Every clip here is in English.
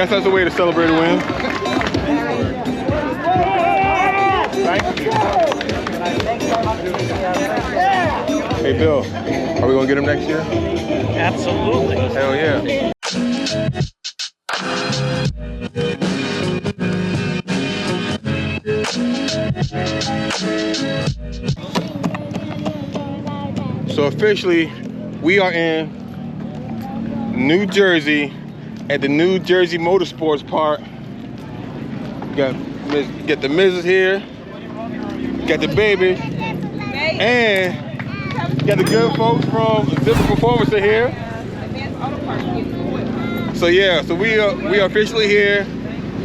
that's a way to celebrate a win. Hey Bill, are we gonna get him next year? Absolutely. Hell yeah. So officially, we are in New Jersey at the New Jersey Motorsports Park. Got the missus here, got the baby, and got the good folks from Different Performance here. So yeah, so we are officially here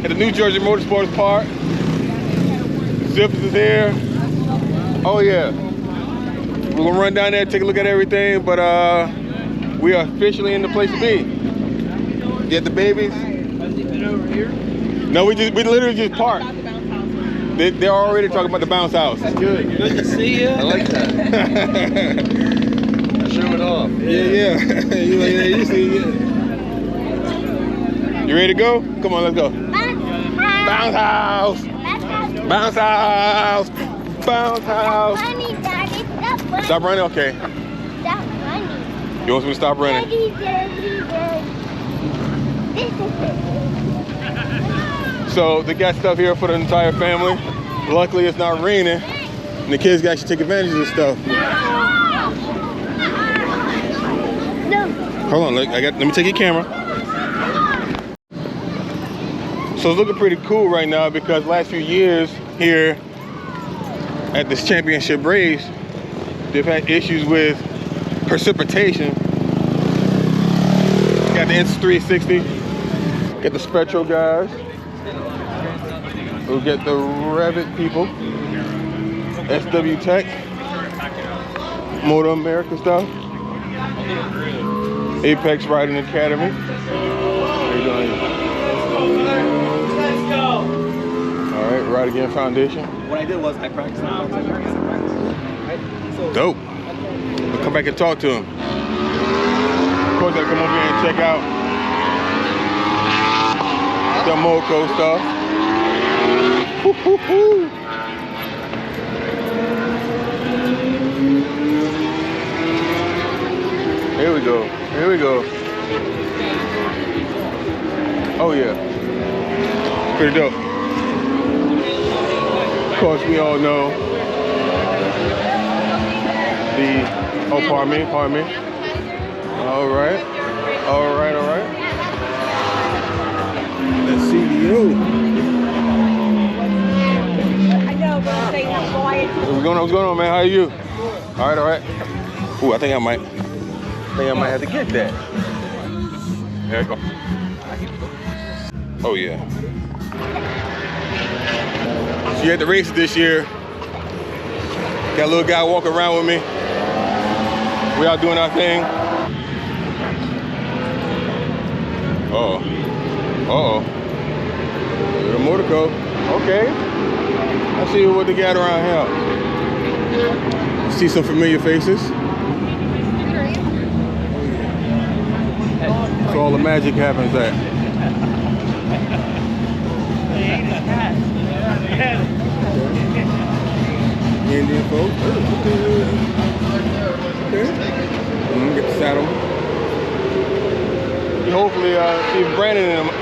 at the New Jersey Motorsports Park. Zippers is here. Oh yeah. We're gonna run down there, take a look at everything, but we are officially in the place to be. Get the babies. No, we literally just parked. They're already talking about the bounce house. Good. Good to see you. I like that. Show it off. Yeah. You see it. You ready to go? Come on, let's go. Bounce house. Bounce house. Bounce house. Stop running? Okay. Stop running. You want me to stop running? So they got stuff here for the entire family. Luckily it's not raining and the kids can actually take advantage of this stuff. No. Hold on, let me take your camera. So it's looking pretty cool right now because last few years here at this championship race, they've had issues with precipitation. Got the Insta360, got the Spectro guys. We'll get the Revit people, SW Tech, MotoAmerica stuff, Apex Riding Academy. How you doing? Let's go. All right, Ride Again Foundation. What I did was I practiced. Dope. We'll come back and talk to him. Of course, I come over here and check out the Moco stuff. Woo-hoo-hoo. Here we go. Here we go. Oh yeah. Pretty dope. Of course, we all know the, oh, pardon me. All right. Let's see you. What's going on, man? How are you? All right. Ooh, I think I might have to get that. There you go. Oh yeah. So you at the races this year. Got a little guy walking around with me. We out doing our thing. Uh-oh. The Motorco. Okay. Let's see what they got around here. See some familiar faces. So all the magic happens at. Indian folks. Okay. Get the saddle. Hopefully see Brandon and the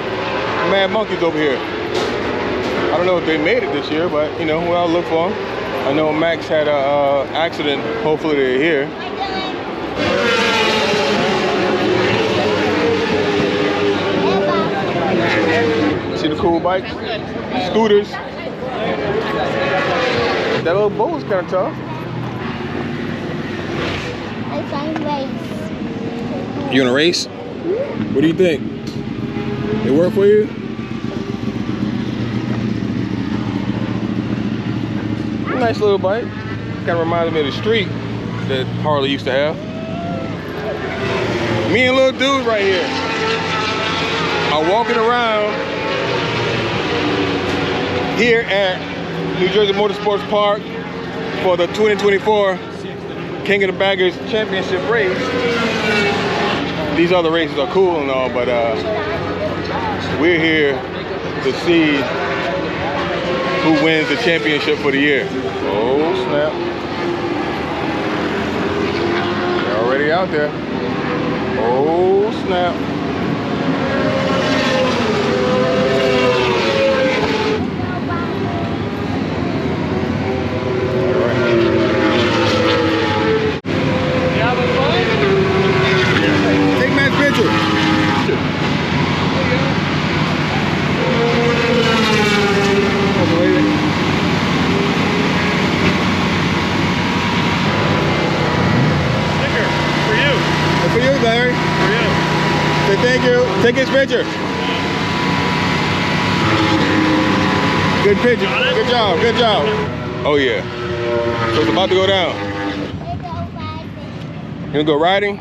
Mad Monkeys over here. I don't know if they made it this year, but you know, we'll look for them. I know Max had an accident. Hopefully they're here. See the cool bikes? Scooters. That little boat is kind of tough. You gonna race? What do you think? It work for you? Nice little bike. Kind of reminds me of the street that Harley used to have. Me and little dude right here are walking around here at New Jersey Motorsports Park for the 2024 King of the Baggers Championship race. These other races are cool and all, but we're here to see who wins the championship for the year. Oh snap. They're already out there. Oh snap. Take Matt's picture. Sticker for you. For you, Larry. For you. Say thank you. Take his picture. Good picture. Good job. Good job. Oh yeah. So it's about to go down. You gonna go riding?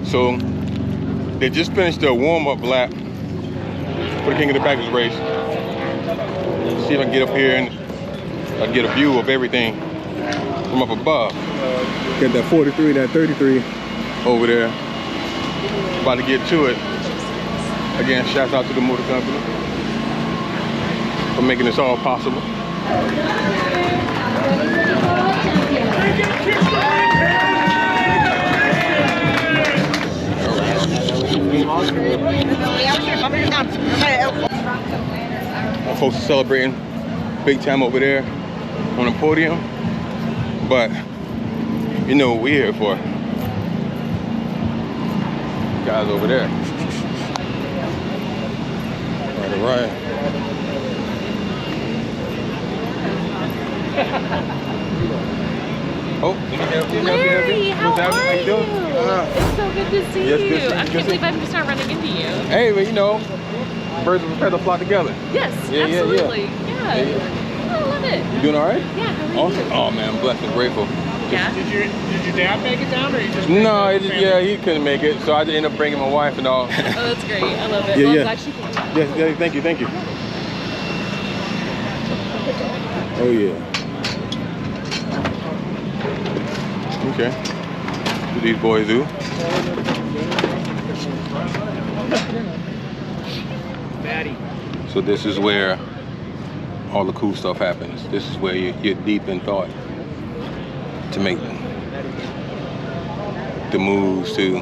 So they just finished their warm-up lap for the King of the Baggers race. See if I can get up here and I can get a view of everything from up above. Got that 43, that 33 over there. About to get to it. Again, shouts out to the motor company for making this all possible. Folks are celebrating big time over there on the podium, but you know what we're here for. Guys over there. All right. Oh, Larry, how are you? doing? It's so good to see Yes, you. good to see you, I good can't to believe I'm just not running into you. Hey, but you know, birds of a feather flock together. Yes, Yeah, yeah, yeah. absolutely. Yeah. Yeah. I love it. You doing all right? Yeah, how are Awesome. you? Oh man, I'm blessed and grateful. Yeah. Did your dad make it down, or you just? No, yeah, he couldn't make it, so I just ended up bringing my wife and all. Oh, that's great. I love it. Yeah, well, yeah. I'm glad she came. Yes, yeah, thank you, thank you. Oh yeah. Okay. What do these boys do? Daddy. So this is where all the cool stuff happens. This is where you're deep in thought to make the moves to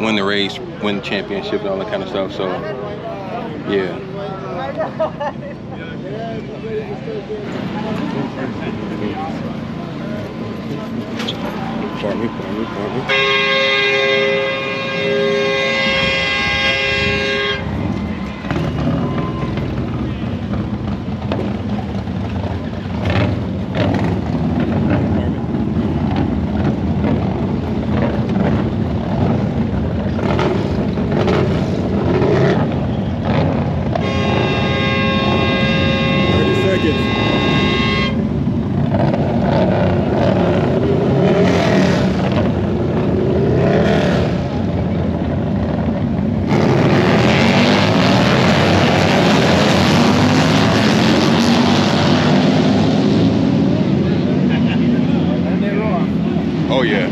win the race, win the championship, and all that kind of stuff. So, yeah. Pardon me. Oh yeah.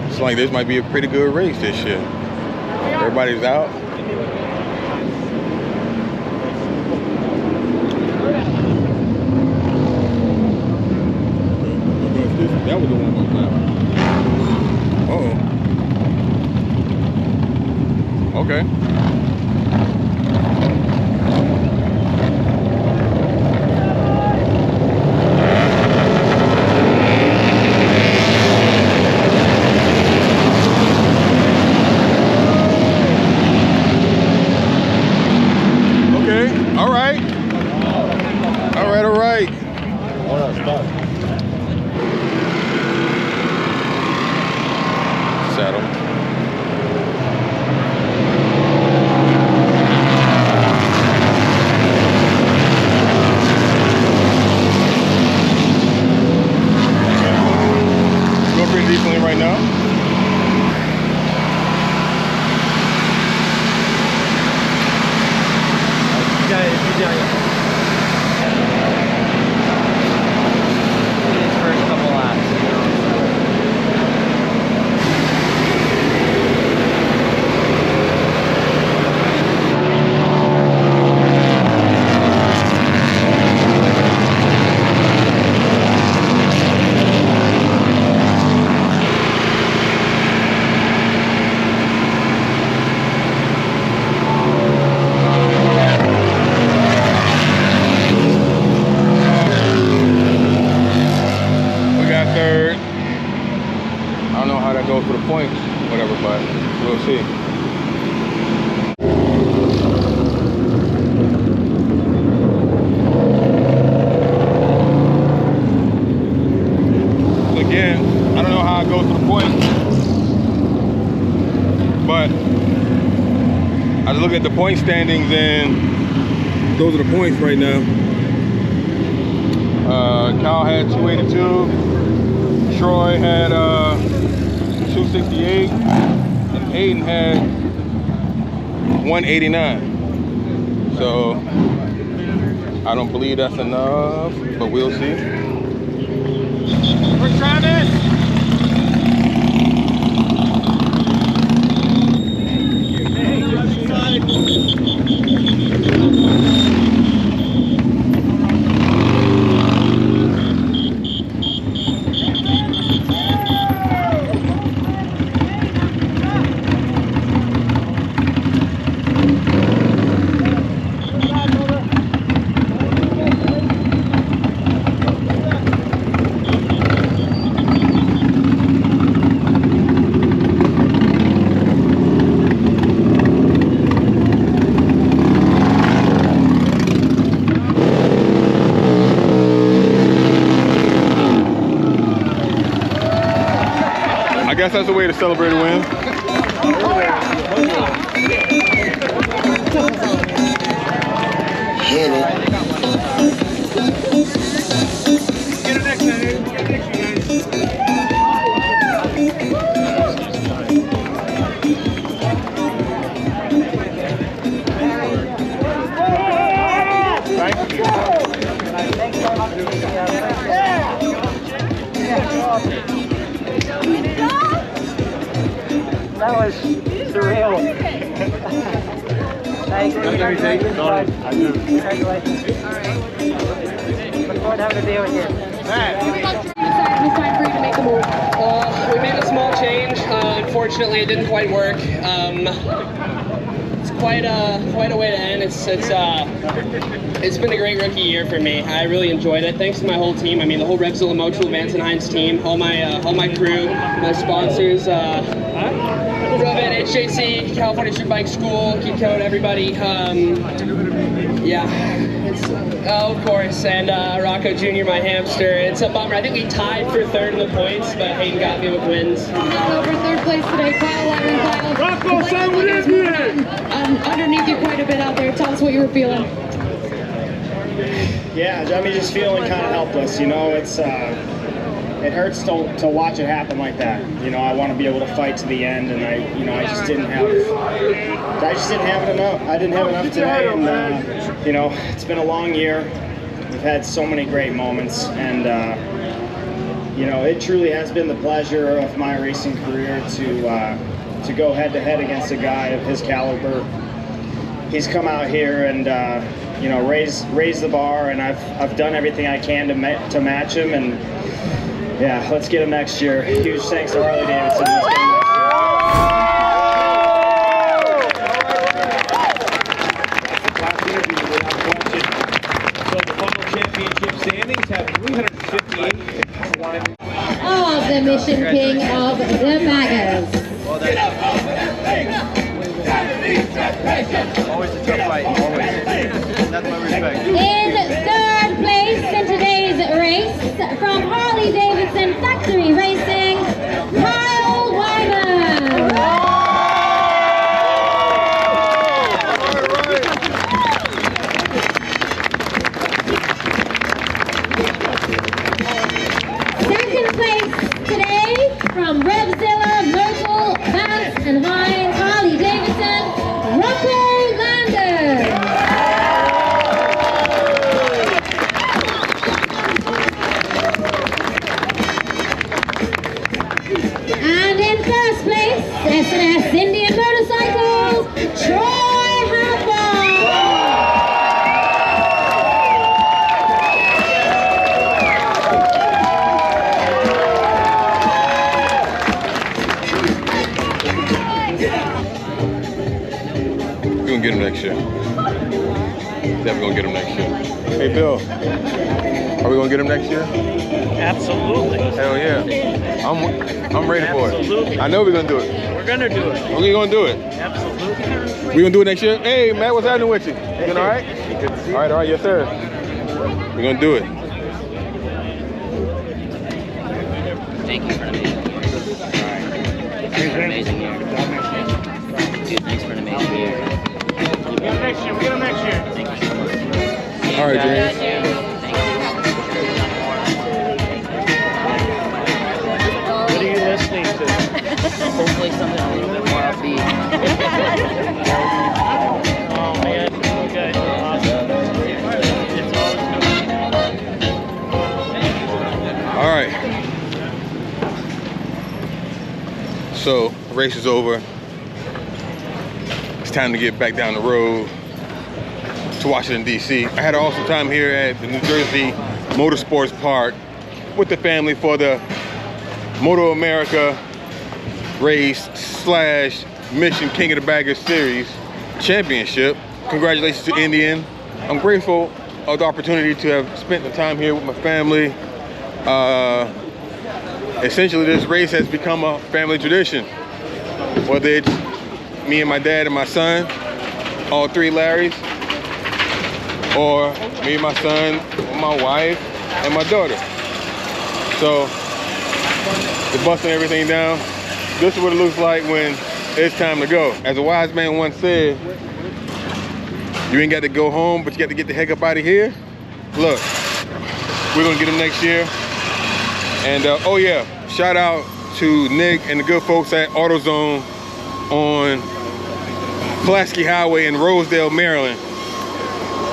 It's like this might be a pretty good race this year. Everybody's out. That was the one more time. Uh-oh. Okay. Saddle. Going pretty decently right now. I was looking at the point standings, and those are the points right now. Kyle had 282. Troy had 268. And Hayden had 189. So I don't believe that's enough, but we'll see. We're Travis. I guess that's a way to celebrate a win. Get it next time. Get it next time, That was surreal. Thanks. Congratulations. Congratulations. Look forward to having a day with you. It's time for you to make the move. We made a small change. Unfortunately, it didn't quite work. It's quite a way to end. It's been a great rookie year for me. I really enjoyed it. Thanks to my whole team. I mean, the whole Revzilla Motul Vance and Hines team, all my crew, my sponsors, Revit, HJC, California Street Bike School, Geek Code, everybody. Yeah, it's of course, and Rocco Jr., my hamster. It's a bummer. I think we tied for third in the points, but Hayden got me with wins. Over third place today, Kyle Lyman. Kyle, Rocco, sign with his man. underneath you quite a bit out there. Tell us what you were feeling. Yeah, I mean, just feeling kind of helpless. You know, it hurts to watch it happen like that. You know, I want to be able to fight to the end, and I just didn't have it enough. I didn't have enough today, and you know, it's been a long year. We've had so many great moments, and you know, it truly has been the pleasure of my racing career to go head to head against a guy of his caliber. He's come out here and you know, raise the bar, and I've done everything I can to match him, and yeah, let's get him next year. Huge thanks to Harley Davidson. Let's get him next year. So the final championship standings have 358. Oh, the Mission King of the Baggers. Always a tough fight, always. That's my respect. In third place in today's race, from Harley Davidson Factory Racing, Kyle Wyman. Second place today, from Revzilla Motul Vance and Hines, Harley Davidson, Rocco Lander. And in first place, S&S Indian Motorcycles, Troy Harper. We're gonna get him next year. Definitely gonna get him next year. Hey Bill, are we gonna get him next year? Absolutely. Hell yeah. I'm ready for it. Absolutely. I know we're gonna do it. We're gonna do it. We're gonna do it. Absolutely. We're gonna do it next year. Hey Matt, what's happening with you? You doing all right? All right, yes sir. We're gonna do it. Thank you for an amazing year. Thanks for an amazing year. Dude, thanks for an amazing year. All right, James. What are you listening to? Hopefully something a little bit more upbeat. Oh man, okay. Awesome. It's always All right. So, the race is over. It's time to get back down the road to Washington, D.C. I had an awesome time here at the New Jersey Motorsports Park with the family for the MotoAmerica race / Mission King of the Baggers Series Championship. Congratulations to Indian. I'm grateful of the opportunity to have spent the time here with my family. Essentially, this race has become a family tradition. Whether it's me and my dad and my son, all 3 Larrys, or me and my son, my wife, and my daughter. So, they're busting everything down. This is what it looks like when it's time to go. As a wise man once said, you ain't got to go home, but you got to get the heck up out of here. Look, we're gonna get them next year. And oh yeah, shout out to Nick and the good folks at AutoZone on Pulaski Highway in Rosedale, Maryland.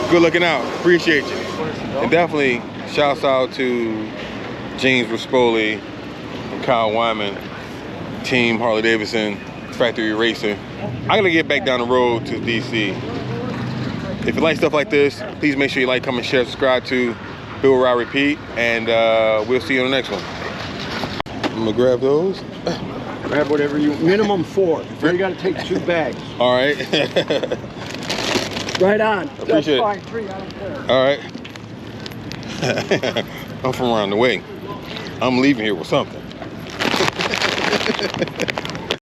Good looking out, appreciate you. And definitely shouts out to James Rispoli and Kyle Wyman, Team Harley Davidson Factory Racer. I gotta get back down the road to DC. If you like stuff like this, please make sure you like, comment, share, subscribe to Bill Ride Repeat, and we'll see you on the next one. I'm gonna grab those. grab whatever you, minimum 4. You got to take 2 bags. All right. Right on. Appreciate That's fine. it. 3, I don't care. All right. I'm from around the way. I'm leaving here with something.